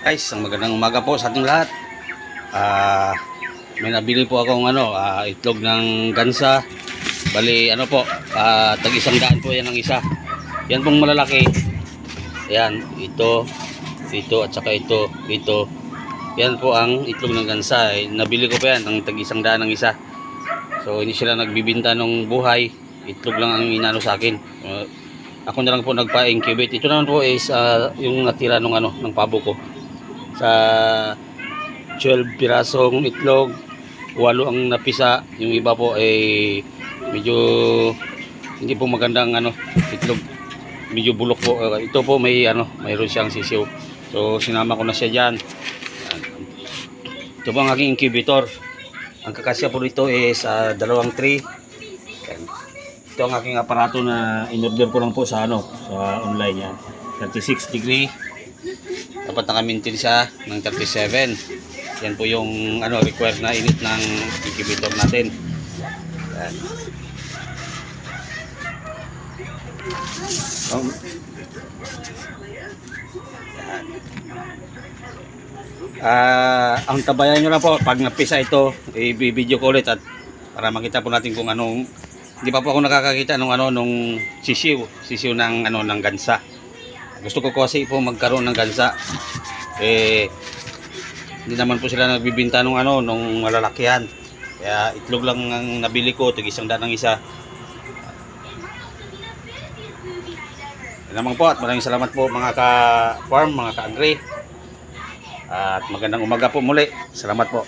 Guys, ang magandang umaga po sa ating lahat. May nabili po akong itlog ng gansa. Bali po, tag 100 po yan ang isa. Yan pong malalaki. Yan, ito at saka ito. Yan po ang itlog ng gansa. Nabili ko pa yan ng tag 100 ang isa. So hindi sila nagbibinta ng buhay. Itlog lang ang inano sa akin. Ako na lang po nagpa-incubate. Ito naman po is yung natira ng pabo ko. Sa 12 pirasong itlog, 8 ang napisa. Yung iba po ay medyo hindi po magandang itlog, medyo bulok po. Ito po mayroon siyang sisiw, so sinama ko na siya dyan. Ito po ang aking incubator. Ang kakasya po dito is 2 tray. Ito ang aking aparato na in-order ko lang po sa sa online yan. 36 degree. Dapat naka-maintain siya ng 37. Yan po yung required na init ng incubator natin. Yan. Ang tabayan nyo lang po pag napisa ito, i-video ko ulit at para makita po natin kung hindi pa po ako nakakakita nung sisiw ng ng gansa. Gusto ko kasi po magkaroon ng gansa. Hindi naman po sila nagbibinta nung malalakihan. Kaya itlog lang ang nabili ko, tig 100 ang isa. Yan naman po, at maraming salamat po mga ka-farm, mga ka-agri. At magandang umaga po muli. Salamat po.